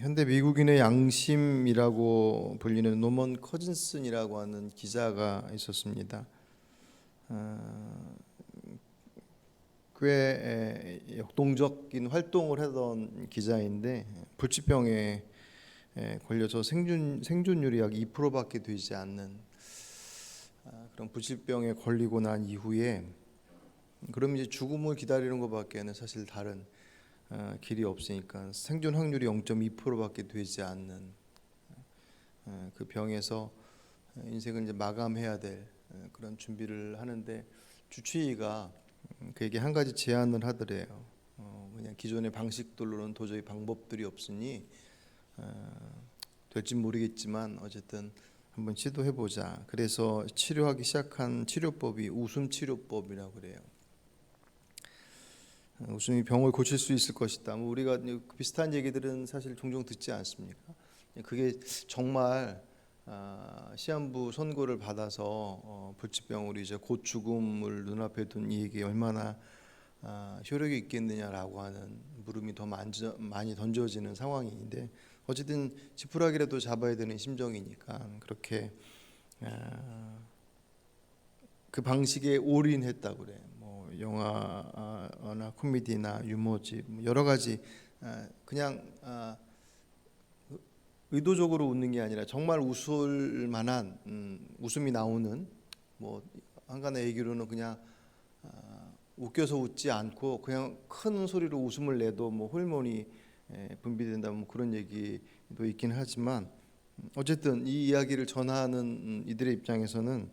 현대 미국인의 양심이라고 불리는 노먼 커진슨이라고 하는 기자가 있었습니다. 꽤 역동적인 활동을 하던 기자인데 불치병에 걸려서 생존율이 약 2%밖에 되지 않는 그런 불치병에 걸리고 난 이후에 그럼 이제 죽음을 기다리는 것밖에는 사실 다른 길이 없으니까 생존 확률이 0.2%밖에 되지 않는 그 병에서 인생을 이제 마감해야 될 그런 준비를 하는데 주치의가 그에게 한 가지 제안을 하더래요. 그냥 기존의 방식들로는 도저히 방법들이 없으니 될지 모르겠지만 어쨌든 한번 시도해보자. 그래서 치료하기 시작한 치료법이 웃음 치료법이라고 그래요. 웃음이 병을 고칠 수 있을 것이다. 우리가 비슷한 얘기들은 사실 종종 듣지 않습니까? 그게 정말 시한부 선고를 받아서 불치병으로 이제 곧 죽음을 눈앞에 둔 이에게 얼마나 효력이 있겠느냐라고 하는 물음이 더 많이 던져지는 상황인데 어쨌든 지푸라기라도 잡아야 되는 심정이니까 그렇게 그 방식에 올인했다고 그래요. 영화나 코미디나 유머지 여러 가지 그냥 의도적으로 웃는 게 아니라 정말 웃을 만한 웃음이 나오는 한간의 얘기로는 그냥 웃겨서 웃지 않고 그냥 큰 소리로 웃음을 내도 호르몬이 분비된다 그런 얘기도 있긴 하지만 어쨌든 이 이야기를 전하는 이들의 입장에서는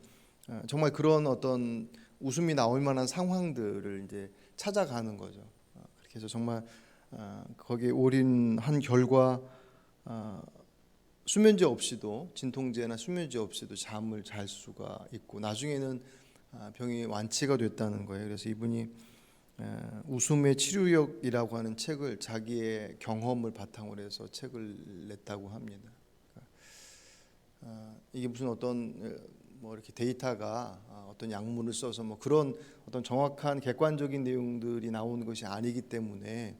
정말 그런 어떤 웃음이 나올 만한 상황들을 이제 찾아가는 거죠. 그렇게 해서 정말 거기에 올인한 결과 수면제 없이도 진통제나 수면제 없이도 잠을 잘 수가 있고 나중에는 병이 완치가 됐다는 거예요. 그래서 이분이 웃음의 치료력이라고 하는 책을 자기의 경험을 바탕으로 해서 책을 냈다고 합니다. 이게 무슨 어떤 이렇게 데이터가 어떤 약물을 써서 그런 어떤 정확한 객관적인 내용들이 나오는 것이 아니기 때문에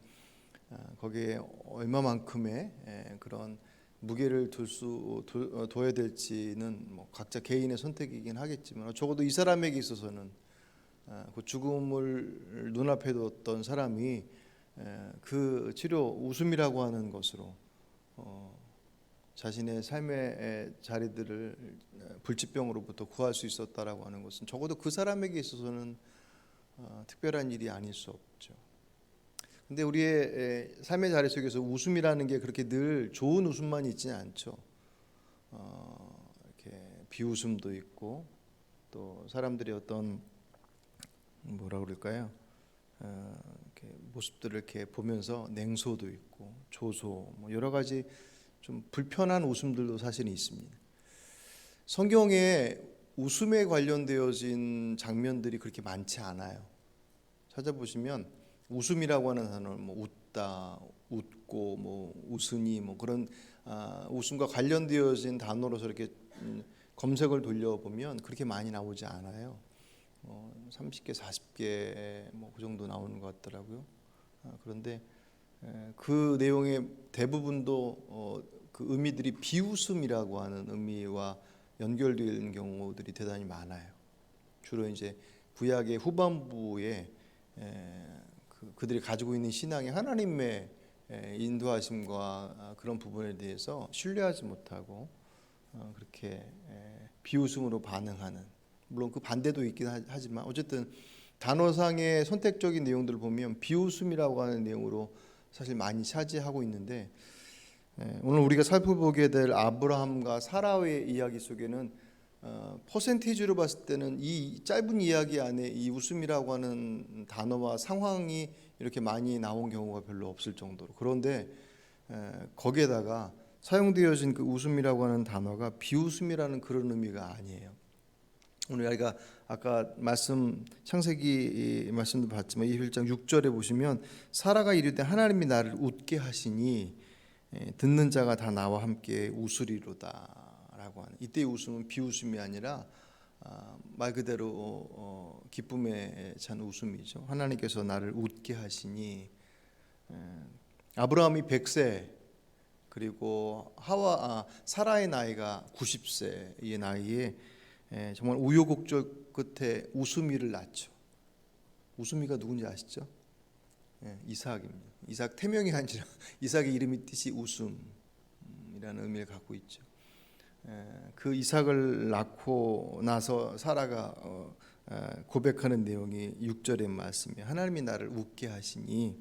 거기에 얼마만큼의 그런 무게를 둬야 될지는 각자 개인의 선택이긴 하겠지만 적어도 이 사람에게 있어서는 그 죽음을 눈앞에 뒀던 사람이 그 치료 웃음이라고 하는 것으로 자신의 삶의 자리들을 불치병으로부터 구할 수 있었다라고 하는 것은 적어도 그 사람에게 있어서는 특별한 일이 아닐 수 없죠. 근데 우리의 삶의 자리 속에서 웃음이라는 게 그렇게 늘 좋은 웃음만 있지는 않죠. 이렇게 비웃음도 있고 또 사람들이 어떤 뭐라 그럴까요? 이렇게 모습들을 이렇게 보면서 냉소도 있고 조소 여러 가지 좀 불편한 웃음들도 사실은 있습니다. 성경에 웃음에 관련되어진 장면들이 그렇게 많지 않아요. 찾아보시면 웃음이라고 하는 단어는 웃다, 웃고, 웃으니 그런 웃음과 관련되어진 단어로서 이렇게 검색을 돌려보면 그렇게 많이 나오지 않아요. 30개, 40개 그 정도 나오는 것 같더라고요. 그런데 그 내용의 대부분도 그 의미들이 비웃음이라고 하는 의미와 연결되는 경우들이 대단히 많아요. 주로 이제 구약의 후반부에 그들이 가지고 있는 신앙이 하나님의 인도하심과 그런 부분에 대해서 신뢰하지 못하고 그렇게 비웃음으로 반응하는 물론 그 반대도 있긴 하지만 어쨌든 단어상의 선택적인 내용들을 보면 비웃음이라고 하는 내용으로 사실 많이 차지하고 있는데 오늘 우리가 살펴보게 될 아브라함과 사라의 이야기 속에는 퍼센티지로 봤을 때는 이 짧은 이야기 안에 이 웃음이라고 하는 단어와 상황이 이렇게 많이 나온 경우가 별로 없을 정도로 그런데 거기에다가 사용되어진 그 웃음이라고 하는 단어가 비웃음이라는 그런 의미가 아니에요. 오늘 우리가 아까 창세기 말씀도 봤지만 21장 6절에 보시면 사라가 이르되 하나님이 나를 웃게 하시니 듣는 자가 다 나와 함께 웃으리로다라고 하는 이때의 웃음은 비웃음이 아니라 말 그대로 기쁨에 찬 웃음이죠. 하나님께서 나를 웃게 하시니 아브라함이 100세 그리고 사라의 나이가 90세의 나이에 정말 우여곡절 끝에 우스미를 낳죠. 우스미가 누군지 아시죠? 이삭입니다. 이삭 태명이 아니라 이삭의 이름이 뜻이 웃음이라는 의미를 갖고 있죠. 그 이삭을 낳고 나서 사라가 고백하는 내용이 6절의 말씀이에요. 하나님이 나를 웃게 하시니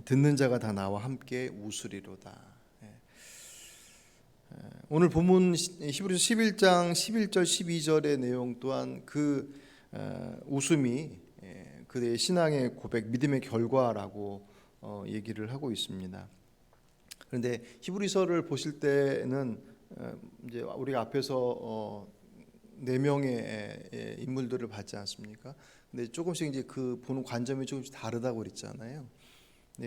듣는 자가 다 나와 함께 웃으리로다. 오늘 본문 히브리서 11장 11절 12절의 내용 또한 그 웃음이 그의 신앙의 고백, 믿음의 결과라고 얘기를 하고 있습니다. 그런데 히브리서를 보실 때는 이제 우리가 앞에서 4명의 인물들을 봤지 않습니까? 근데 조금씩 이제 그 보는 관점이 조금씩 다르다고 그랬잖아요.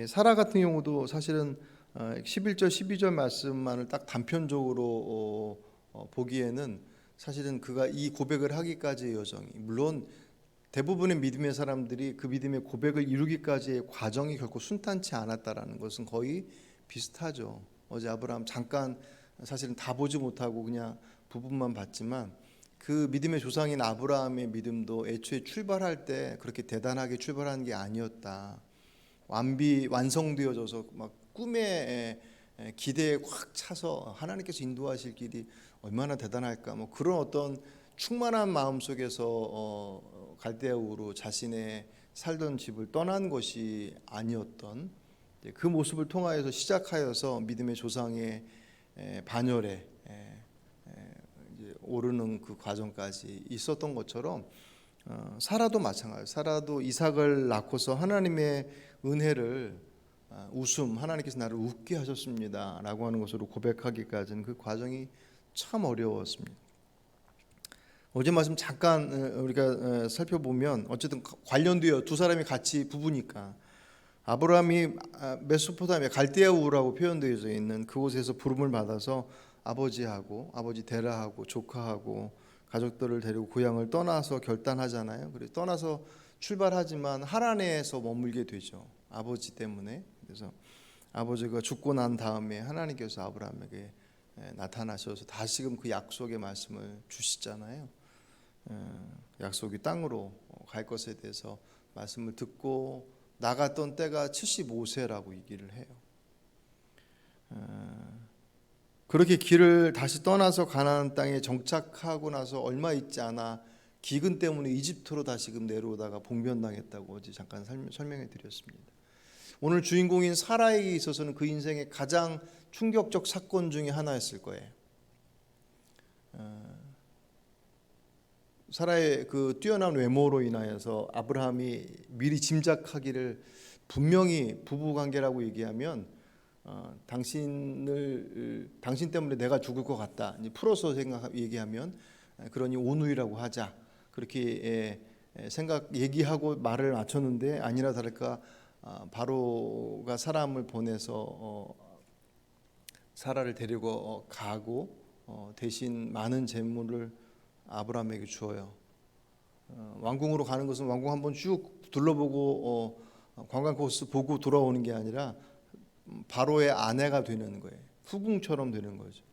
사라 같은 경우도 사실은 11절 12절 말씀만을 딱 단편적으로 보기에는 사실은 그가 이 고백을 하기까지의 여정이, 물론 대부분의 믿음의 사람들이 그 믿음의 고백을 이루기까지의 과정이 결코 순탄치 않았다라는 것은 거의 비슷하죠. 어제 아브라함 잠깐 사실은 다 보지 못하고 그냥 부분만 봤지만 그 믿음의 조상인 아브라함의 믿음도 애초에 출발할 때 그렇게 대단하게 출발한 게 아니었다. 완성되어져서 막 꿈에 기대에 확 차서 하나님께서 인도하실 길이 얼마나 대단할까, 뭐 그런 어떤 충만한 마음 속에서 갈대아 우르 자신의 살던 집을 떠난 것이 아니었던, 그 모습을 통하여서 시작하여서 믿음의 조상의 반열에 오르는 그 과정까지 있었던 것처럼 사라도 마찬가지예요. 사라도 이삭을 낳고서 하나님의 은혜를 하나님께서 나를 웃게 하셨습니다 라고 하는 것으로 고백하기까지는 그 과정이 참 어려웠습니다. 어제 말씀 잠깐 우리가 살펴보면 어쨌든 관련되어 두 사람이 같이 부부니까 아브라함이 메소포타미아 갈대아 우라고 표현되어 있는 그곳에서 부름을 받아서 아버지하고 아버지 데라하고 조카하고 가족들을 데리고 고향을 떠나서 결단하잖아요. 그래서 떠나서 출발하지만 하란에서 머물게 되죠. 아버지 때문에. 그래서 아버지가 죽고 난 다음에 하나님께서 아브라함에게 나타나셔서 다시금 그 약속의 말씀을 주시잖아요. 약속이 땅으로 갈 것에 대해서 말씀을 듣고 나갔던 때가 75세라고 얘기를 해요. 그렇게 길을 다시 떠나서 가나안 땅에 정착하고 나서 얼마 있지 않아 기근 때문에 이집트로 다시금 내려오다가 봉변당했다고 어제 잠깐 설명해 드렸습니다. 오늘 주인공인 사라에게 있어서는 그 인생의 가장 충격적 사건 중에 하나였을 거예요. 사라의 그 뛰어난 외모로 인하여서 아브라함이 미리 짐작하기를, 분명히 부부관계라고 얘기하면 당신 때문에 내가 죽을 것 같다, 풀어서 얘기하면 그러니 온누이라고 하자, 그렇게 얘기하고 말을 맞췄는데 아니나 다를까 바로가 사람을 보내서 사라를 데리고 가고 대신 많은 재물을 아브라함에게 주어요. 왕궁으로 가는 것은 왕궁 한번 쭉 둘러보고 관광 코스 보고 돌아오는 게 아니라 바로의 아내가 되는 거예요. 후궁처럼 되는 거죠.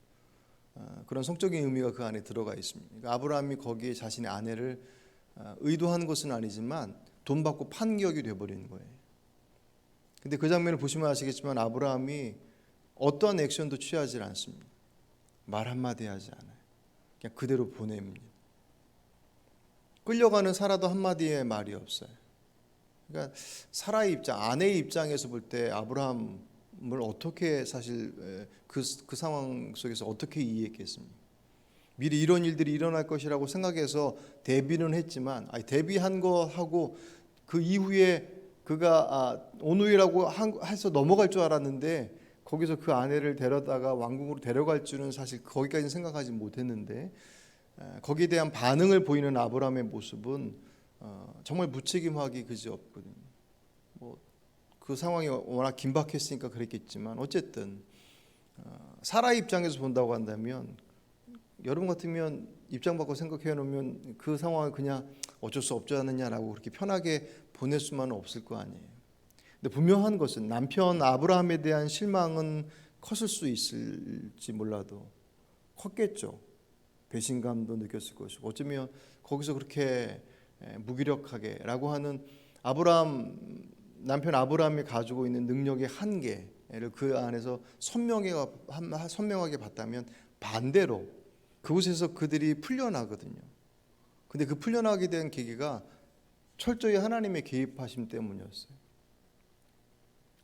그런 성적인 의미가 그 안에 들어가 있습니다. 그러니까 아브라함이 거기에 자신의 아내를 의도한 것은 아니지만 돈 받고 판 격이 돼버리는 거예요. 근데 그 장면을 보시면 아시겠지만 아브라함이 어떠한 액션도 취하지 않습니다. 말 한마디 하지 않아요. 그냥 그대로 보냅니다. 끌려가는 사라도 한마디의 말이 없어요. 그러니까 사라의 입장, 아내의 입장에서 볼 때 아브라함을 어떻게 사실 그 상황 속에서 어떻게 이해했겠습니까? 미리 이런 일들이 일어날 것이라고 생각해서 대비는 했지만, 대비한 거 하고 그 이후에 그가 온누이라고 해서 넘어갈 줄 알았는데 거기서 그 아내를 데려다가 왕궁으로 데려갈 줄은 사실 거기까지는 생각하지 못했는데, 거기에 대한 반응을 보이는 아브라함의 모습은 정말 무책임하기 그지없거든요. 그 상황이 워낙 긴박했으니까 그랬겠지만 어쨌든 사라 입장에서 본다고 한다면, 여러분 같으면 입장 바꿔 생각해 놓으면 그 상황을 그냥 어쩔 수 없지 않느냐라고 그렇게 편하게 보낼 수만은 없을 거 아니에요. 근데 분명한 것은 남편 아브라함에 대한 실망은 컸을 수 있을지 몰라도 컸겠죠. 배신감도 느꼈을 것이고 어쩌면 거기서 그렇게 무기력하게라고 하는 남편 아브라함이 가지고 있는 능력의 한계를 그 안에서 선명하게 봤다면 반대로 그곳에서 그들이 풀려나거든요. 근데 그 풀려나게 된 계기가 철저히 하나님의 개입하심 때문이었어요.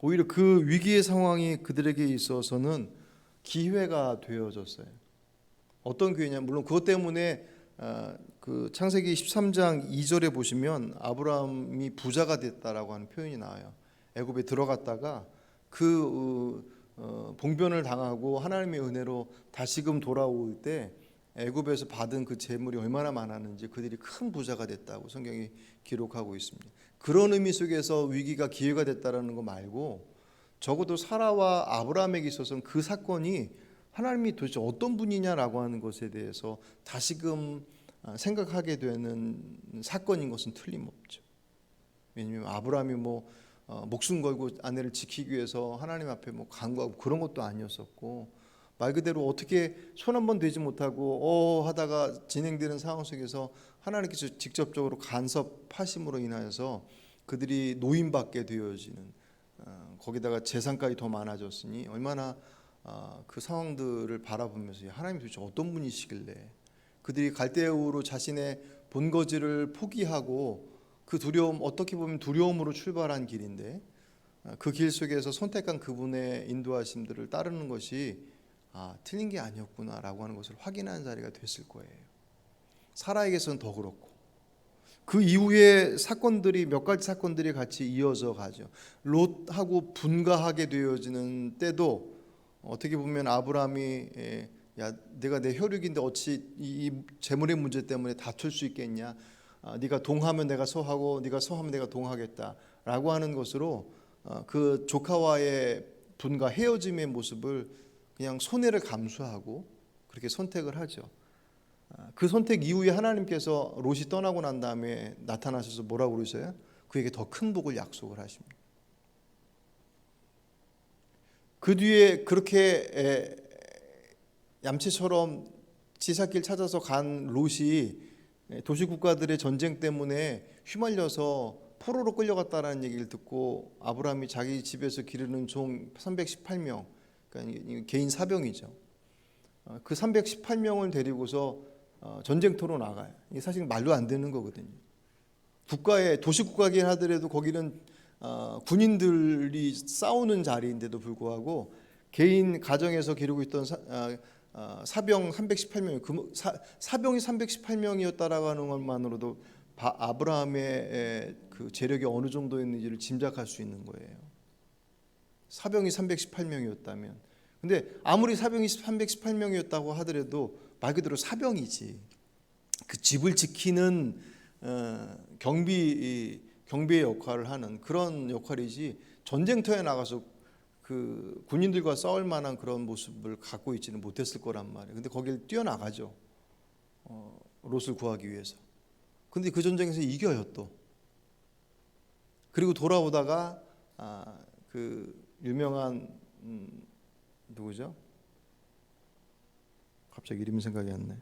오히려 그 위기의 상황이 그들에게 있어서는 기회가 되어졌어요. 어떤 기회냐? 물론 그것 때문에 그 창세기 13장 2절에 보시면 아브라함이 부자가 됐다라고 하는 표현이 나와요. 애굽에 들어갔다가 그 봉변을 당하고 하나님의 은혜로 다시금 돌아올 때 애굽에서 받은 그 재물이 얼마나 많았는지 그들이 큰 부자가 됐다고 성경이 기록하고 있습니다. 그런 의미 속에서 위기가 기회가 됐다라는 거 말고 적어도 사라와 아브라함에게 있어서는 그 사건이 하나님이 도대체 어떤 분이냐라고 하는 것에 대해서 다시금 생각하게 되는 사건인 것은 틀림없죠. 왜냐하면 아브라함이 목숨 걸고 아내를 지키기 위해서 하나님 앞에 간구하고 그런 것도 아니었었고 말 그대로 어떻게 손 한 번 대지 못하고 하다가 진행되는 상황 속에서 하나님께서 직접적으로 간섭하심으로 인하여서 그들이 노임받게 되어지는 거기다가 재산까지 더 많아졌으니 얼마나 그 상황들을 바라보면서 하나님 도대체 어떤 분이시길래 그들이 갈대우로 자신의 본거지를 포기하고 그 두려움 어떻게 보면 두려움으로 출발한 길인데 그 길 속에서 선택한 그분의 인도하심들을 따르는 것이 틀린 게 아니었구나라고 하는 것을 확인하는 자리가 됐을 거예요. 사라에게서는 더 그렇고 그 이후에 사건들이 몇 가지 사건들이 같이 이어져 가죠. 롯하고 분가하게 되어지는 때도 어떻게 보면 아브라함이 내가 내 혈육인데 어찌 이 재물의 문제 때문에 다툴 수 있겠냐? 네가 동하면 내가 서하고 네가 서하면 내가 동하겠다라고 하는 것으로 그 조카와의 분가 헤어짐의 모습을 그냥 손해를 감수하고 그렇게 선택을 하죠. 그 선택 이후에 하나님께서 롯이 떠나고 난 다음에 나타나셔서 뭐라고 그러세요? 그에게 더 큰 복을 약속을 하십니다. 그 뒤에 그렇게 얌체처럼 지사길 찾아서 간 롯이 도시국가들의 전쟁 때문에 휘말려서 포로로 끌려갔다라는 얘기를 듣고 아브라함이 자기 집에서 기르는 종 318명, 그러니까 개인 사병이죠. 그 318명을 데리고서 전쟁터로 나가요. 이게 사실 말도 안 되는 거거든요. 도시국가긴 하더라도 거기는 군인들이 싸우는 자리인데도 불구하고 개인 가정에서 기르고 있던 사병 318명, 사병이 318명이었다라고 하는 것만으로도 아브라함의 그 재력이 어느 정도였는지를 짐작할 수 있는 거예요. 사병이 318명이었다면, 근데 아무리 사병이 318명이었다고 하더라도 말 그대로 사병이지. 그 집을 지키는 경비의 역할을 하는 그런 역할이지 전쟁터에 나가서 그 군인들과 싸울 만한 그런 모습을 갖고 있지는 못했을 거란 말이에요. 근데 거길 뛰어나가죠. 롯을 구하기 위해서. 근데 그 전쟁에서 이겨요 또. 그리고 돌아오다가 그 유명한 누구죠? 갑자기 이름이 생각이 안 나요.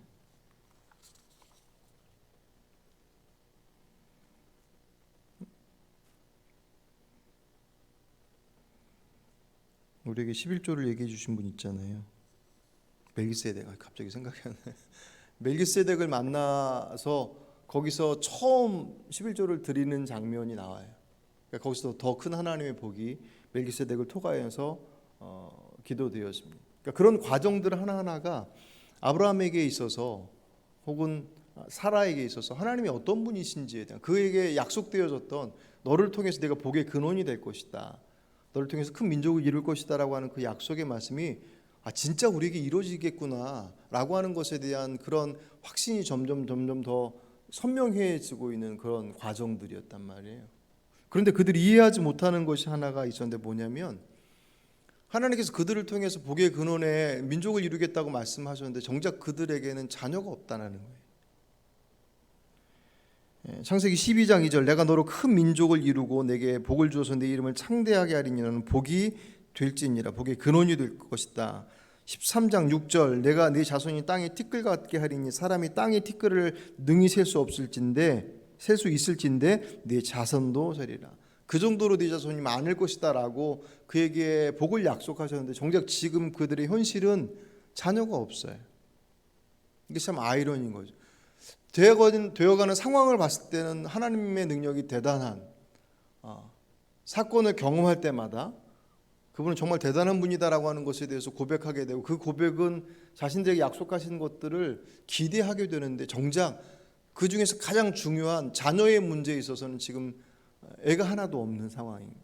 우리에게 11조를 얘기해 주신 분 있잖아요. 멜기세덱. 갑자기 생각이 안 나요. 멜기세덱을 만나서 거기서 처음 11조를 드리는 장면이 나와요. 그러니까 거기서 더 큰 하나님의 복이 멜기세덱을 통하여서 기도되었습니다. 그러니까 그런 과정들 하나하나가 아브라함에게 있어서 혹은 사라에게 있어서 하나님이 어떤 분이신지에 대한 그에게 약속되어졌던 너를 통해서 내가 복의 근원이 될 것이다. 너를 통해서 큰 민족을 이룰 것이다 라고 하는 그 약속의 말씀이 진짜 우리에게 이루어지겠구나 라고 하는 것에 대한 그런 확신이 점점 더 선명해지고 있는 그런 과정들이었단 말이에요. 그런데 그들이 이해하지 못하는 것이 하나가 있었는데 뭐냐면 하나님께서 그들을 통해서 복의 근원에 민족을 이루겠다고 말씀하셨는데 정작 그들에게는 자녀가 없다는 거예요. 창세기 12장 2절 내가 너로 큰 민족을 이루고 내게 복을 주어서 내 이름을 창대하게 하리니 너는 복이 될지니라. 복의 근원이 될 것이다. 13장 6절 내가 네 자손이 땅에 티끌 같게 하리니 사람이 땅에 티끌을 능히 셀 수 있을진데 네 자손도 세리라. 그 정도로 네 자손이 많을 것이다 라고 그에게 복을 약속하셨는데 정작 지금 그들의 현실은 자녀가 없어요. 이게 참 아이러니인 거죠. 되어가는 상황을 봤을 때는 하나님의 능력이 대단한 사건을 경험할 때마다 그분은 정말 대단한 분이다라고 하는 것에 대해서 고백하게 되고 그 고백은 자신들에게 약속하신 것들을 기대하게 되는데 정작 그 중에서 가장 중요한 자녀의 문제에 있어서는 지금 애가 하나도 없는 상황인 거예요.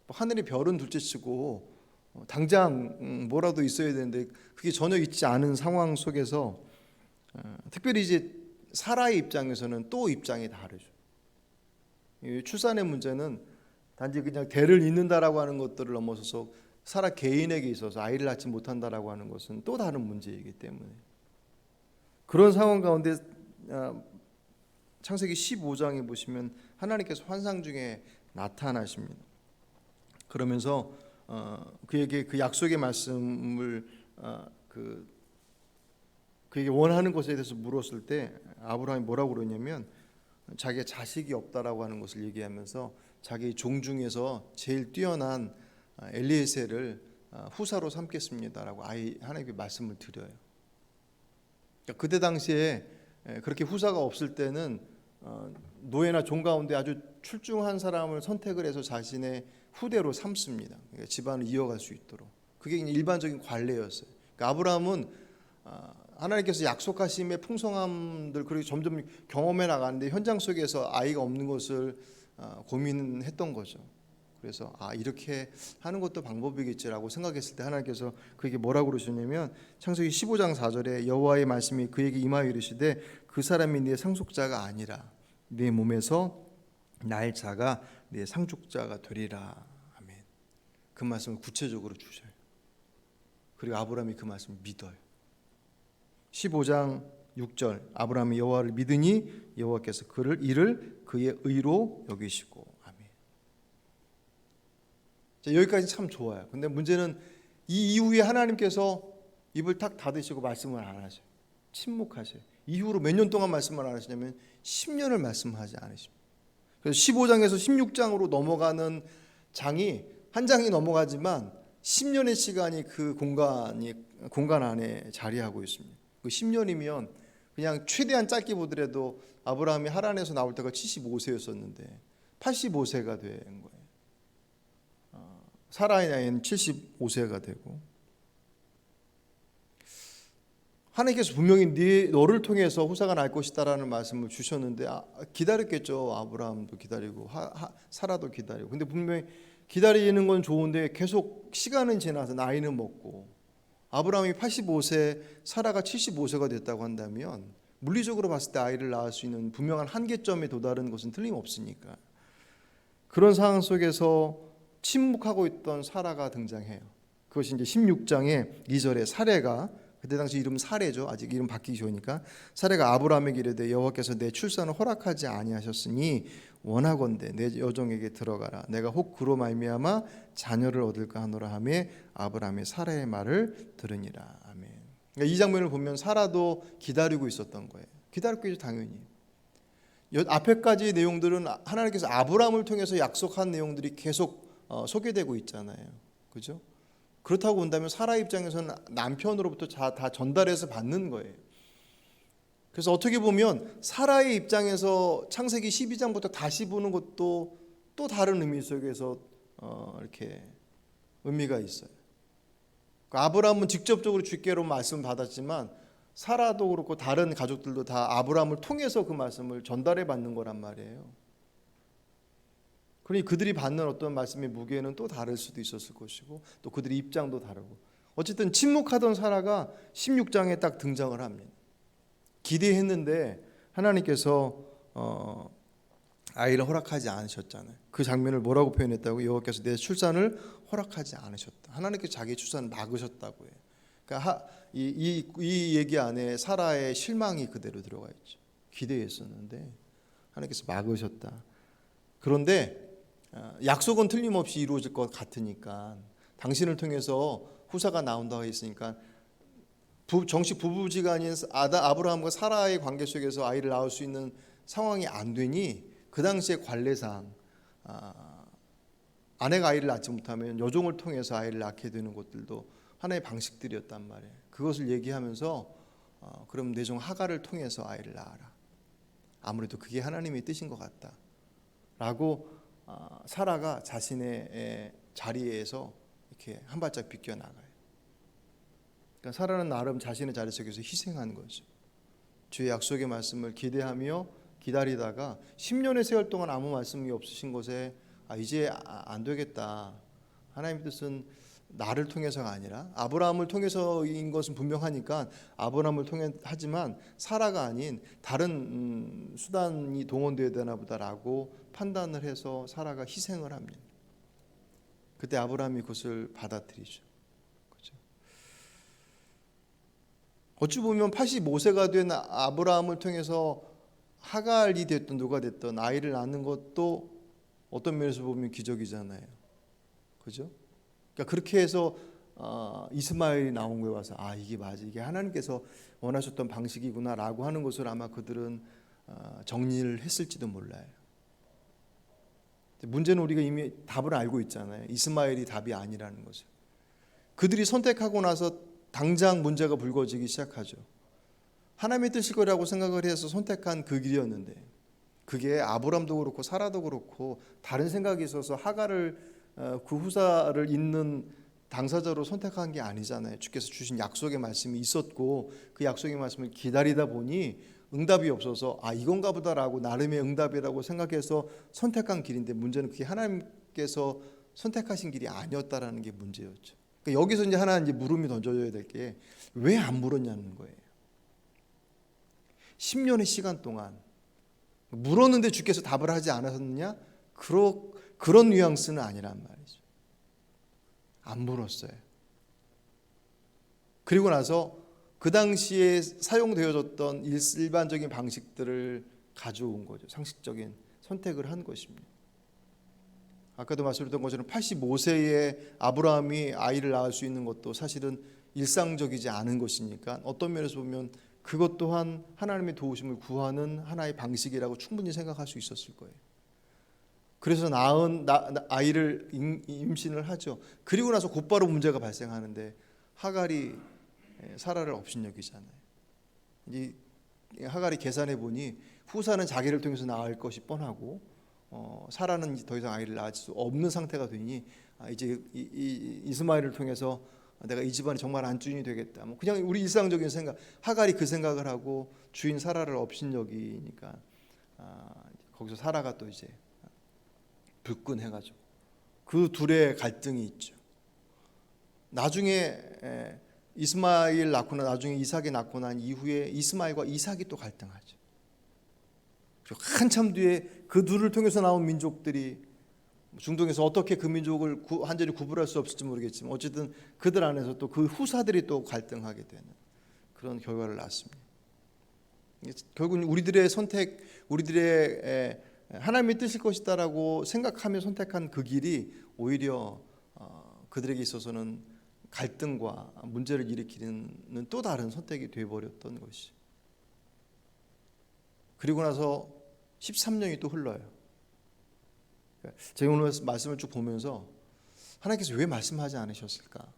하늘의 별은 둘째치고 당장 뭐라도 있어야 되는데 그게 전혀 있지 않은 상황 속에서 특별히 이제 사라의 입장에서는 또 입장이 다르죠. 출산의 문제는 단지 그냥 대를 잇는다라고 하는 것들을 넘어서서 사라 개인에게 있어서 아이를 낳지 못한다라고 하는 것은 또 다른 문제이기 때문에 그런 상황 가운데 창세기 15장에 보시면 하나님께서 환상 중에 나타나십니다. 그러면서 그에게 그 약속의 말씀을 그에게 원하는 것에 대해서 물었을 때 아브라함이 뭐라고 그러냐면 자기가 자식이 없다라고 하는 것을 얘기하면서 자기 종 중에서 제일 뛰어난 엘리에셀을 후사로 삼겠습니다라고 하나님께 말씀을 드려요. 그러니까 그때 당시에 그렇게 후사가 없을 때는 노예나 종 가운데 아주 출중한 사람을 선택을 해서 자신의 후대로 삼습니다. 그러니까 집안을 이어갈 수 있도록. 그게 일반적인 관례였어요. 그러니까 아브라함은 하나님께서 약속하심의 풍성함들 그리고 점점 경험해 나가는데 현장 속에서 아이가 없는 것을 고민했던 거죠. 그래서 이렇게 하는 것도 방법이겠지라고 생각했을 때 하나님께서 그에게 뭐라고 그러셨냐면 창세기 15장 4절에 여호와의 말씀이 그에게 임하여 이르시되 그 사람이 네 상속자가 아니라 네 몸에서 날 자가 네 상속자가 되리라. 아멘. 그 말씀을 구체적으로 주셔요. 그리고 아브라함이 그 말씀을 믿어요. 15장 6절 아브라함이 여호와를 믿으니 여호와께서 이를 그의 의로 여기시고. 아멘. 자, 여기까지 참 좋아요. 근데 문제는 이 이후에 하나님께서 입을 탁 닫으시고 말씀을 안 하셔요. 침묵하셔요. 이후로 몇 년 동안 말씀을 안 하시냐면 10년을 말씀하지 않으십니다. 그래서 15장에서 16장으로 넘어가는 장이 한 장이 넘어가지만 10년의 시간이 그 공간 안에 자리하고 있습니다. 그 10년이면 그냥 최대한 짧게 보더라도 아브라함이 하란에서 나올 때가 75세였었는데 85세가 된 거예요. 사라의 나이는 75세가 되고 하나님께서 분명히 너를 통해서 후사가 날 것이다라는 말씀을 주셨는데 기다렸겠죠. 아브라함도 기다리고 사라도 기다리고. 근데 분명히 기다리는 건 좋은데 계속 시간은 지나서 나이는 먹고 아브라함이 85세, 사라가 75세가 됐다고 한다면 물리적으로 봤을 때 아이를 낳을 수 있는 분명한 한계점에 도달하는 것은 틀림없으니까 그런 상황 속에서 침묵하고 있던 사라가 등장해요. 그것이 이제 16장의 2절에 사레가 그때 당시 이름 사레죠. 아직 이름 바뀌기 좋으니까 사레가 아브라함에게 이르되 여호와께서 내 출산을 허락하지 아니하셨으니 원하건대 내 여종에게 들어가라. 내가 혹 그로 말미암아 자녀를 얻을까 하노라 하며 아브라함의 사라의 말을 들으니라. 아멘. 그러니까 이 장면을 보면 사라도 기다리고 있었던 거예요. 기다렸겠죠, 당연히. 앞에까지 내용들은 하나님께서 아브라함을 통해서 약속한 내용들이 계속 소개되고 있잖아요. 그죠? 그렇다고 본다면 사라 입장에서는 남편으로부터 다 전달해서 받는 거예요. 그래서 어떻게 보면 사라의 입장에서 창세기 12장부터 다시 보는 것도 또 다른 의미 속에서 이렇게 의미가 있어요. 그러니까 아브라함은 직접적으로 주께로 말씀 받았지만 사라도 그렇고 다른 가족들도 다 아브라함을 통해서 그 말씀을 전달해 받는 거란 말이에요. 그러니 그들이 받는 어떤 말씀의 무게는 또 다를 수도 있었을 것이고 또 그들의 입장도 다르고 어쨌든 침묵하던 사라가 16장에 딱 등장을 합니다. 기대했는데 하나님께서 아이를 허락하지 않으셨잖아요. 그 장면을 뭐라고 표현했다고? 여호와께서 내 출산을 허락하지 않으셨다. 하나님께서 자기의 출산을 막으셨다고 해요. 그러니까 이 얘기 안에 사라의 실망이 그대로 들어가 있죠. 기대했었는데 하나님께서 막으셨다. 그런데 약속은 틀림없이 이루어질 것 같으니까 당신을 통해서 후사가 나온다고 했으니까 정식 부부지간인 아브라함과 사라의 관계 속에서 아이를 낳을 수 있는 상황이 안 되니 그 당시의 관례상 아내가 아이를 낳지 못하면 여종을 통해서 아이를 낳게 되는 것들도 하나의 방식들이었단 말이에요. 그것을 얘기하면서 그럼 내 종 하갈을 통해서 아이를 낳아라. 아무래도 그게 하나님의 뜻인 것 같다 라고 사라가 자신의 자리에서 이렇게 한 발짝 비껴나가요. 그러니까 사라는 나름 자신의 자리 속에서 희생한 거죠. 주의 약속의 말씀을 기대하며 기다리다가 10년의 세월 동안 아무 말씀이 없으신 것에 이제 안 되겠다. 하나님의 뜻은 나를 통해서가 아니라 아브라함을 통해서인 것은 분명하니까 아브라함을 통해 하지만 사라가 아닌 다른 수단이 동원되어야 되나 보다라고 판단을 해서 사라가 희생을 합니다. 그때 아브라함이 그것을 받아들이죠. 그렇죠? 어찌 보면 85세가 된 아브라함을 통해서 하갈이 됐든 누가 됐든 아이를 낳는 것도 어떤 면에서 보면 기적이잖아요. 그죠? 그러니까 그렇게 해서 이스마엘이 나온 거에 와서 이게 맞아, 이게 하나님께서 원하셨던 방식이구나라고 하는 것을 아마 그들은 정리를 했을지도 몰라요. 문제는 우리가 이미 답을 알고 있잖아요. 이스마엘이 답이 아니라는 거죠. 그들이 선택하고 나서 당장 문제가 불거지기 시작하죠. 하나님의 뜻일 거라고 생각을 해서 선택한 그 길이었는데 그게 아브람도 그렇고 사라도 그렇고 다른 생각이 있어서 하갈을 그 후사를 잇는 당사자로 선택한 게 아니잖아요. 주께서 주신 약속의 말씀이 있었고 그 약속의 말씀을 기다리다 보니 응답이 없어서 이건가 보다라고 나름의 응답이라고 생각해서 선택한 길인데 문제는 그게 하나님께서 선택하신 길이 아니었다라는 게 문제였죠. 그러니까 여기서 이제 하나 물음이 던져져야 될 게 왜 안 물었냐는 거예요. 10년의 시간 동안 물었는데 주께서 답을 하지 않았느냐? 그런 뉘앙스는 아니란 말이죠. 안 물었어요. 그리고 나서 그 당시에 사용되어졌던 일반적인 방식들을 가져온 거죠. 상식적인 선택을 한 것입니다. 아까도 말씀드렸던 것처럼 85세에 아브라함이 아이를 낳을 수 있는 것도 사실은 일상적이지 않은 것이니까 어떤 면에서 보면 그것 또한 하나님의 도우심을 구하는 하나의 방식이라고 충분히 생각할 수 있었을 거예요. 그래서 낳은 아이를 임신을 하죠. 그리고 나서 곧바로 문제가 발생하는데 하갈이 사라를 업신여기잖아요. 이 하갈이 계산해 보니 후사는 자기를 통해서 낳을 것이 뻔하고 사라는 더 이상 아이를 낳을 수 없는 상태가 되니 이제 이스마엘을 통해서 내가 이 집안이 정말 안주인이 되겠다. 그냥 우리 일상적인 생각. 하갈이 그 생각을 하고 주인 사라를 업신여기니까 거기서 사라가 또 이제 불끈해가지고 그 둘의 갈등이 있죠. 나중에 이스마엘 낳고 나중에 이삭이 낳고 난 이후에 이스마엘과 이삭이 또 갈등하죠. 그리고 한참 뒤에 그 둘을 통해서 나온 민족들이 중동에서 어떻게 그 민족을 완전히 구분할 수 없을지 모르겠지만 어쨌든 그들 안에서 또 그 후사들이 또 갈등하게 되는 그런 결과를 낳습니다. 결국은 우리들의 선택, 우리들의 하나님의 뜻일 것이다라고 생각하며 선택한 그 길이 오히려 그들에게 있어서는 갈등과 문제를 일으키는 또 다른 선택이 되어버렸던 것이. 그리고 나서 13년이 또 흘러요. 제가 오늘 말씀을 쭉 보면서 하나님께서 왜 말씀하지 않으셨을까?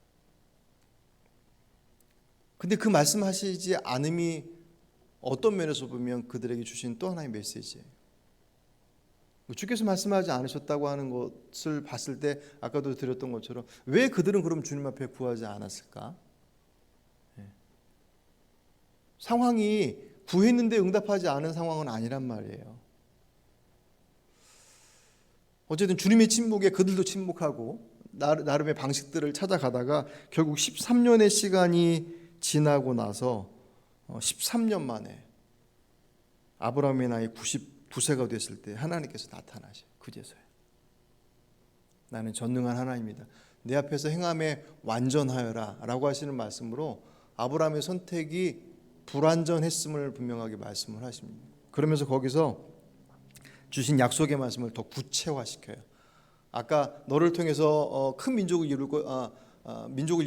근데 그 말씀하시지 않음이 어떤 면에서 보면 그들에게 주신 또 하나의 메시지예요. 주께서 말씀하지 않으셨다고 하는 것을 봤을 때 아까도 드렸던 것처럼 왜 그들은 그럼 주님 앞에 구하지 않았을까? 상황이 구했는데 응답하지 않은 상황은 아니란 말이에요. 어쨌든 주님의 침묵에 그들도 침묵하고 나름의 방식들을 찾아가다가 결국 13년의 시간이 지나고 나서 13년 만에 아브라함의 나이 92세가 됐을 때 하나님께서 나타나셔요. 그제서야. 나는 전능한 하나님이다. 내 앞에서 행함에 완전하여라 라고 하시는 말씀으로 아브라함의 선택이 불완전했음을 분명하게 말씀을 하십니다. 그러면서 거기서 주신 약속의 말씀을 더 구체화시켜요. 아까 너를 통해서 큰 민족을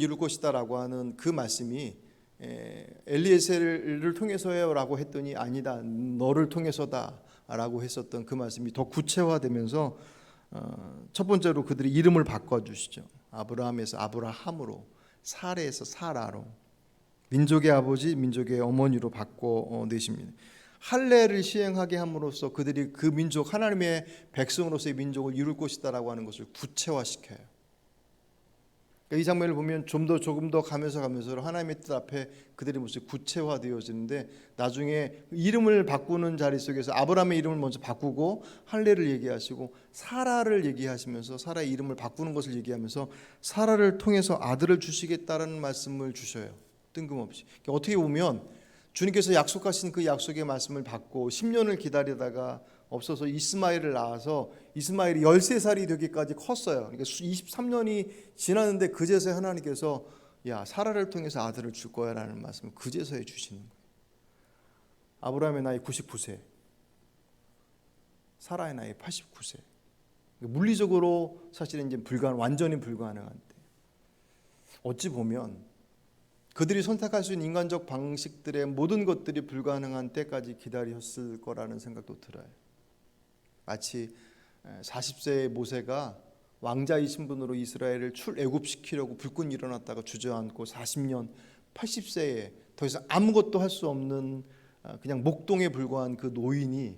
이룰 것이다라고 하는 그 말씀이 엘리에셀을 통해서요라고 했더니 아니다, 너를 통해서다라고 했었던 그 말씀이 더 구체화되면서 첫 번째로 그들이 이름을 바꿔주시죠. 아브라함에서 아브라함으로, 사레에서 사라로, 민족의 아버지, 민족의 어머니로 바꿔내십니다. 할례를 시행하게 함으로써 그들이 그 민족, 하나님의 백성으로서의 민족을 이룰 것이다라고 하는 것을 구체화시켜요. 이 장면을 보면 조금 더 가면서 하나님의 뜻 앞에 그들의 모습이 구체화되어지는데, 나중에 이름을 바꾸는 자리 속에서 아브라함의 이름을 먼저 바꾸고 할례를 얘기하시고 사라를 얘기하시면서 사라의 이름을 바꾸는 것을 얘기하면서 사라를 통해서 아들을 주시겠다라는 말씀을 주셔요. 뜬금없이. 어떻게 보면 주님께서 약속하신 그 약속의 말씀을 받고 10년을 기다리다가 없어서 이스마엘을 낳아서 이스마엘이 13살이 되기까지 컸어요. 그러니까 23년이 지났는데 그제서야 하나님께서 야, 사라를 통해서 아들을 줄 거야 라는 말씀을 그제서야 주시는 거예요. 아브라함의 나이 99세, 사라의 나이 89세. 물리적으로 사실은 이제 완전히 불가능한데, 어찌 보면 그들이 선택할 수 있는 인간적 방식들의 모든 것들이 불가능한 때까지 기다렸을 거라는 생각도 들어요. 마치 40세의 모세가 왕자의 신분으로 이스라엘을 출애굽시키려고 불끈 일어났다가 주저앉고 40년 80세에 더 이상 아무것도 할 수 없는 그냥 목동에 불과한 그 노인이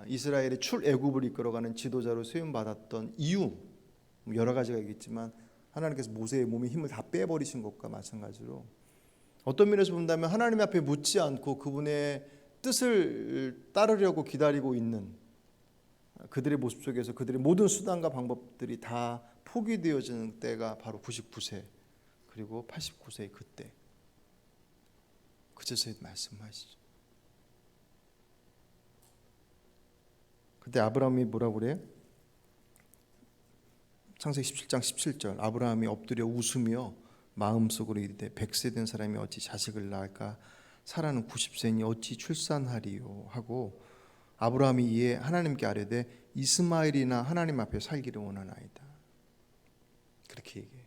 이스라엘의 출애굽을 이끌어가는 지도자로 세움받았던 이유, 여러 가지가 있겠지만 하나님께서 모세의 몸에 힘을 다 빼버리신 것과 마찬가지로 어떤 면에서 본다면 하나님 앞에 묻지 않고 그분의 뜻을 따르려고 기다리고 있는 그들의 모습 속에서 그들의 모든 수단과 방법들이 다 포기되어지는 때가 바로 99세 그리고 89세의 그때, 그제서야 말씀하시죠. 그때 아브라함이 뭐라고 그래요? 창세기 17장 17절, 아브라함이 엎드려 웃으며 마음속으로 이르되 100세 된 사람이 어찌 자식을 낳을까? 사라는 90세니 어찌 출산하리요? 하고 아브라함이 이에 하나님께 아뢰되 이스마엘이나 하나님 앞에 살기를 원하나이다. 그렇게 얘기해요.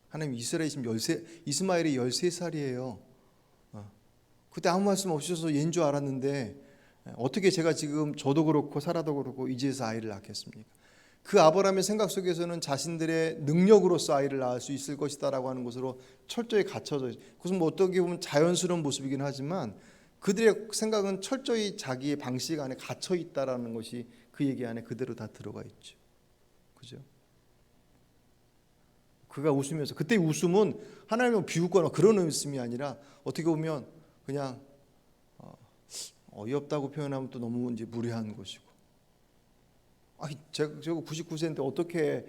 하나님, 이스라엘이 지금 이스마엘이 13살이에요. 그때 아무 말씀 없으셔서 얘인 줄 알았는데 어떻게 제가 지금 저도 그렇고 사라도 그렇고 이제서 아이를 낳겠습니까? 그 아브라함의 생각 속에서는 자신들의 능력으로서 아이를 낳을 수 있을 것이다라고 하는 것으로 철저히 갇혀져 있어요. 그것은 뭐 어떻게 보면 자연스러운 모습이긴 하지만 그들의 생각은 철저히 자기의 방식 안에 갇혀 있다라는 것이 그 얘기 안에 그대로 다 들어가 있죠. 그죠? 그가 웃으면서, 그때 웃음은 하나님을 비웃거나 그런 웃음이 아니라 어떻게 보면 그냥 어이없다고 표현하면 또 너무 이제 무례한 것이고, 제가 99세인데 어떻게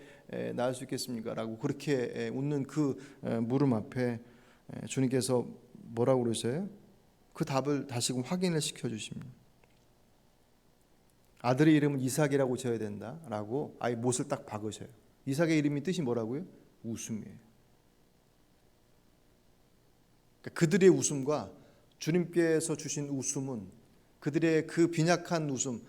낳을 수 있겠습니까? 라고 그렇게 웃는 그 물음 앞에 주님께서 뭐라고 그러세요? 그 답을 다시금 확인을 시켜주십니다. 아들의 이름은 이삭이라고 지어야 된다라고 아예 못을 딱 박으셔요. 이삭의 이름이 뜻이 뭐라고요? 웃음이에요. 그러니까 그들의 웃음과 주님께서 주신 웃음은, 그들의 그 빈약한 웃음,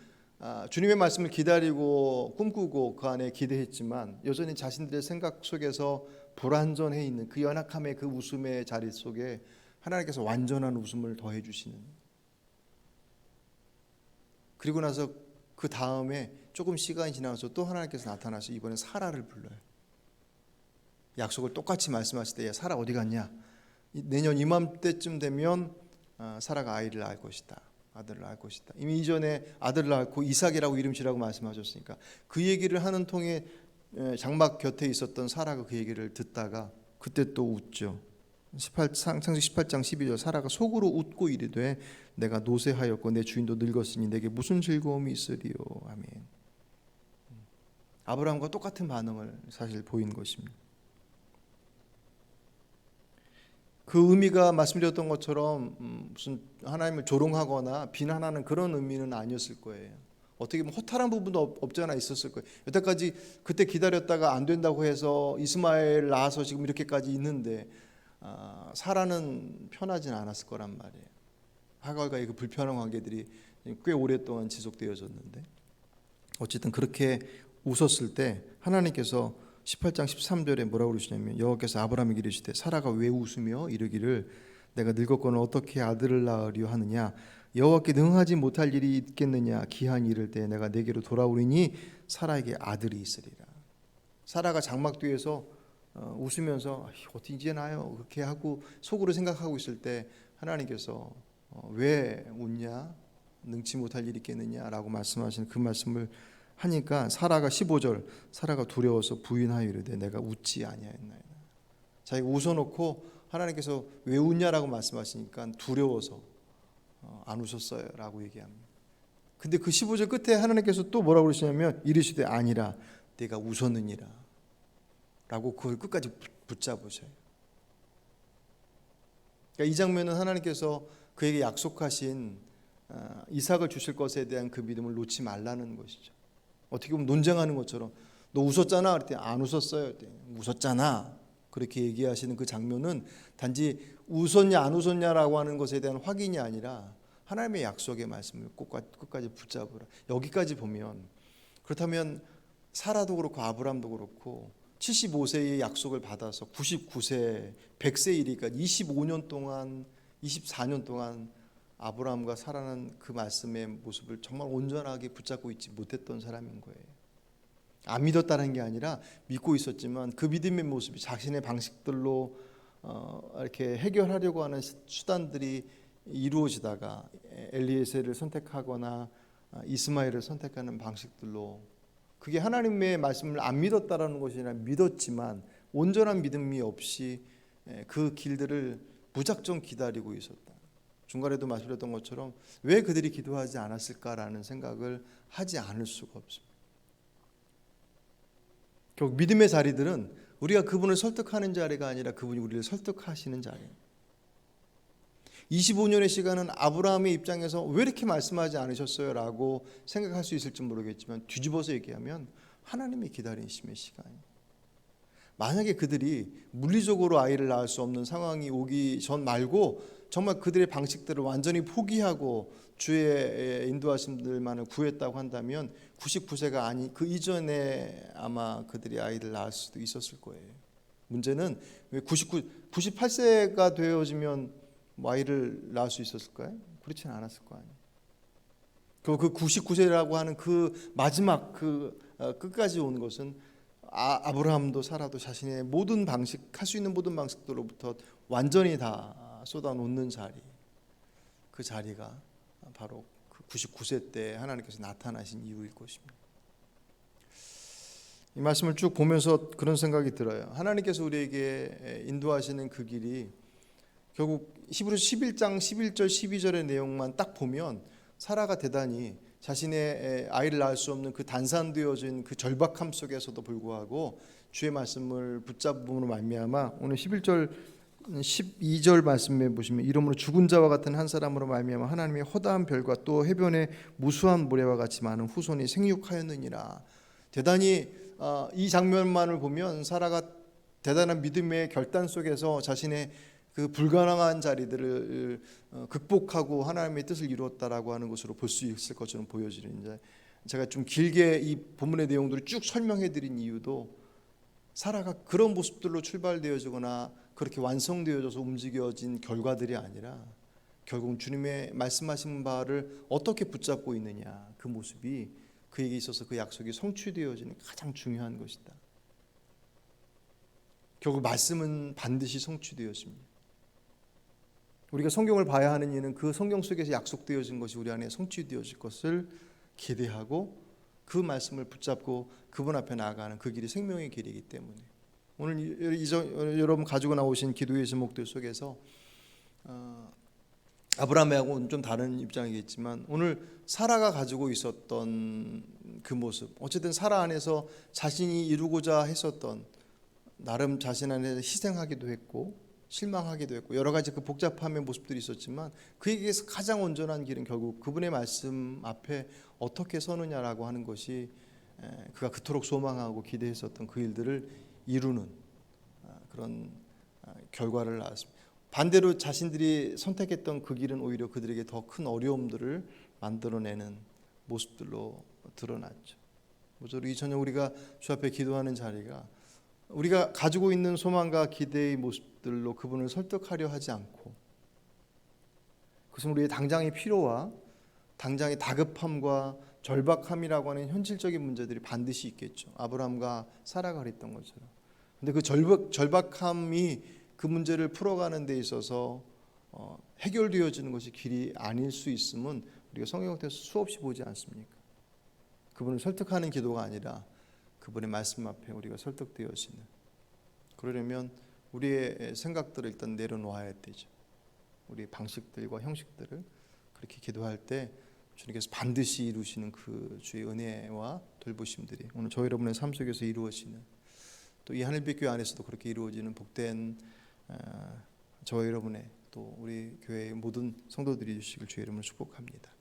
주님의 말씀을 기다리고 꿈꾸고 그 안에 기대했지만 여전히 자신들의 생각 속에서 불완전해 있는 그 연약함의 그 웃음의 자리 속에 하나님께서 완전한 웃음을 더해 주시는, 그리고 나서 그 다음에 조금 시간이 지나서 또 하나님께서 나타나서 이번엔 사라를 불러요. 약속을 똑같이 말씀하실 때, 야, 사라 어디 갔냐? 내년 이맘때쯤 되면 사라가 아이를 낳을 것이다, 아들을 낳을 것이다. 이미 이전에 아들을 낳고 이삭이라고 이름 지라고 말씀하셨으니까 그 얘기를 하는 통에 장막 곁에 있었던 사라가 그 얘기를 듣다가 그때 또 웃죠. 창세기 18장 12절, 사라가 속으로 웃고 이르되 내가 노쇠하였고 내 주인도 늙었으니 내게 무슨 즐거움이 있으리요. 아멘. 아브라함과 똑같은 반응을 사실 보인 것입니다. 그 의미가 말씀드렸던 것처럼 무슨 하나님을 조롱하거나 비난하는 그런 의미는 아니었을 거예요. 어떻게 보면 허탈한 부분도 없지 않아 있었을 거예요. 여태까지 그때 기다렸다가 안 된다고 해서 이스마엘 낳아서 지금 이렇게까지 있는데 사라는 편하진 않았을 거란 말이에요. 하갈과의 그 불편한 관계들이 꽤 오랫동안 지속되어졌는데 어쨌든 그렇게 웃었을 때 하나님께서 18장 13절에 뭐라고 그러시냐면 여호와께서 아브라함에게 이르시되 사라가 왜 웃으며 이르기를 내가 늙었거늘 어떻게 아들을 낳으려 하느냐 여호와께 능하지 못할 일이 있겠느냐 기한이 이를 때 내가 내게로 돌아오리니 사라에게 아들이 있으리라. 사라가 장막 뒤에서 웃으면서 어떻게 이제 나요 그렇게 하고 속으로 생각하고 있을 때 하나님께서 왜 웃냐 능치 못할 일이 있겠느냐라고 말씀하신 그 말씀을 하니까 사라가 15절 사라가 두려워서 부인하여 이르되 내가 웃지 아니하였나이다. 자기가 웃어놓고 하나님께서 왜 웃냐라고 말씀하시니까 두려워서 안 웃었어요 라고 얘기합니다. 근데 그 15절 끝에 하나님께서 또 뭐라고 그러시냐면 이르시되 아니라 내가 웃었느니라 라고 그걸 끝까지 붙잡으셔요. 그러니까 이 장면은 하나님께서 그에게 약속하신 이삭을 주실 것에 대한 그 믿음을 놓지 말라는 것이죠. 어떻게 보면 논쟁하는 것처럼 너 웃었잖아 그랬더니 안 웃었어요. 웃었잖아 그렇게 얘기하시는 그 장면은 단지 웃었냐 안 웃었냐라고 하는 것에 대한 확인이 아니라 하나님의 약속의 말씀을 끝까지 붙잡으라. 여기까지 보면 그렇다면 사라도 그렇고 아브람도 그렇고 75세의 약속을 받아서 99세 100세 일이니까 25년 동안 24년 동안 아브라함과 사라는 그 말씀의 모습을 정말 온전하게 붙잡고 있지 못했던 사람인 거예요. 안 믿었다는 게 아니라 믿고 있었지만 그 믿음의 모습이 자신의 방식들로 이렇게 해결하려고 하는 수단들이 이루어지다가 엘리에셀을 선택하거나 이스마엘을 선택하는 방식들로 그게 하나님의 말씀을 안 믿었다라는 것이 아니라 믿었지만 온전한 믿음이 없이 그 길들을 무작정 기다리고 있었다. 중간에도 말씀드렸던 것처럼 왜 그들이 기도하지 않았을까라는 생각을 하지 않을 수가 없습니다. 결국 믿음의 자리들은 우리가 그분을 설득하는 자리가 아니라 그분이 우리를 설득하시는 자리입니다. 25년의 시간은 아브라함의 입장에서 왜 이렇게 말씀하지 않으셨어요? 라고 생각할 수 있을지 모르겠지만 뒤집어서 얘기하면 하나님이 기다리심의 시간이에요. 만약에 그들이 물리적으로 아이를 낳을 수 없는 상황이 오기 전 말고 정말 그들의 방식들을 완전히 포기하고 주의 인도하심들만을 구했다고 한다면 99세가 아니 그 이전에 아마 그들이 아이를 낳을 수도 있었을 거예요. 문제는 왜 98세가 되어지면 뭐 아이를 낳을 수 있었을까요? 그렇지는 않았을 거 아니에요. 그 99세라고 하는 그 마지막 끝까지 온 것은 아브라함도 사라도 자신의 모든 방식 할 수 있는 모든 방식들로부터 완전히 다 쏟아놓는 자리, 그 자리가 바로 그 99세 때 하나님께서 나타나신 이유일 것입니다. 이 말씀을 쭉 보면서 그런 생각이 들어요. 하나님께서 우리에게 인도하시는 그 길이 결국 히브리서 11장 11절 12절의 내용만 딱 보면 사라가 대단히 자신의 아이를 낳을 수 없는 그 단산되어진 그 절박함 속에서도 불구하고 주의 말씀을 붙잡음으로 말미암아 오늘 11절 12절 말씀에 보시면 이러므로 죽은 자와 같은 한 사람으로 말미암아 하나님의 허다한 별과 또 해변의 무수한 모래와 같이 많은 후손이 생육하였느니라. 대단히 이 장면만을 보면 사라가 대단한 믿음의 결단 속에서 자신의 그 불가능한 자리들을 극복하고 하나님의 뜻을 이루었다라고 하는 것으로 볼 수 있을 것처럼 보여지는데 제가 좀 길게 이 본문의 내용들을 쭉 설명해 드린 이유도 사라가 그런 모습들로 출발되어지거나 그렇게 완성되어져서 움직여진 결과들이 아니라 결국 주님의 말씀하신 바를 어떻게 붙잡고 있느냐 그 모습이 그에게 있어서 그 약속이 성취되어지는 가장 중요한 것이다. 결국 말씀은 반드시 성취되었습니다. 우리가 성경을 봐야 하는 이유는 그 성경 속에서 약속되어진 것이 우리 안에 성취되어질 것을 기대하고 그 말씀을 붙잡고 그분 앞에 나아가는 그 길이 생명의 길이기 때문에 오늘 여러분 가지고 나오신 기도의 제목들 속에서 아브라함하고는 좀 다른 입장이겠지만 오늘 사라가 가지고 있었던 그 모습 어쨌든 사라 안에서 자신이 이루고자 했었던 나름 자신 안에서 희생하기도 했고 실망하기도 했고 여러 가지 그 복잡함의 모습들이 있었지만 그에게서 가장 온전한 길은 결국 그분의 말씀 앞에 어떻게 서느냐라고 하는 것이 그가 그토록 소망하고 기대했었던 그 일들을 이루는 그런 결과를 낳았습니다. 반대로 자신들이 선택했던 그 길은 오히려 그들에게 더 큰 어려움들을 만들어내는 모습들로 드러났죠. 모쪼록 이 저녁 우리가 주 앞에 기도하는 자리가 우리가 가지고 있는 소망과 기대의 모습들로 그분을 설득하려 하지 않고, 그것은 우리의 당장의 필요와 당장의 다급함과 절박함이라고 하는 현실적인 문제들이 반드시 있겠죠. 아브라함과 사라가 그랬던 것처럼. 근데 그 절박함이 그 문제를 풀어가는 데 있어서 해결되어지는 것이 길이 아닐 수 있음은 우리가 성경에서 수없이 보지 않습니까? 그분을 설득하는 기도가 아니라 그분의 말씀 앞에 우리가 설득되어지는, 그러려면 우리의 생각들을 일단 내려놓아야 되죠. 우리의 방식들과 형식들을 그렇게 기도할 때 주님께서 반드시 이루시는 그 주의 은혜와 돌보심들이 오늘 저 여러분의 삶 속에서 이루어지는, 또 이 하늘빛 교회 안에서도 그렇게 이루어지는 복된 저 여러분의, 또 우리 교회의 모든 성도들이 주시길 주의 이름으로 축복합니다.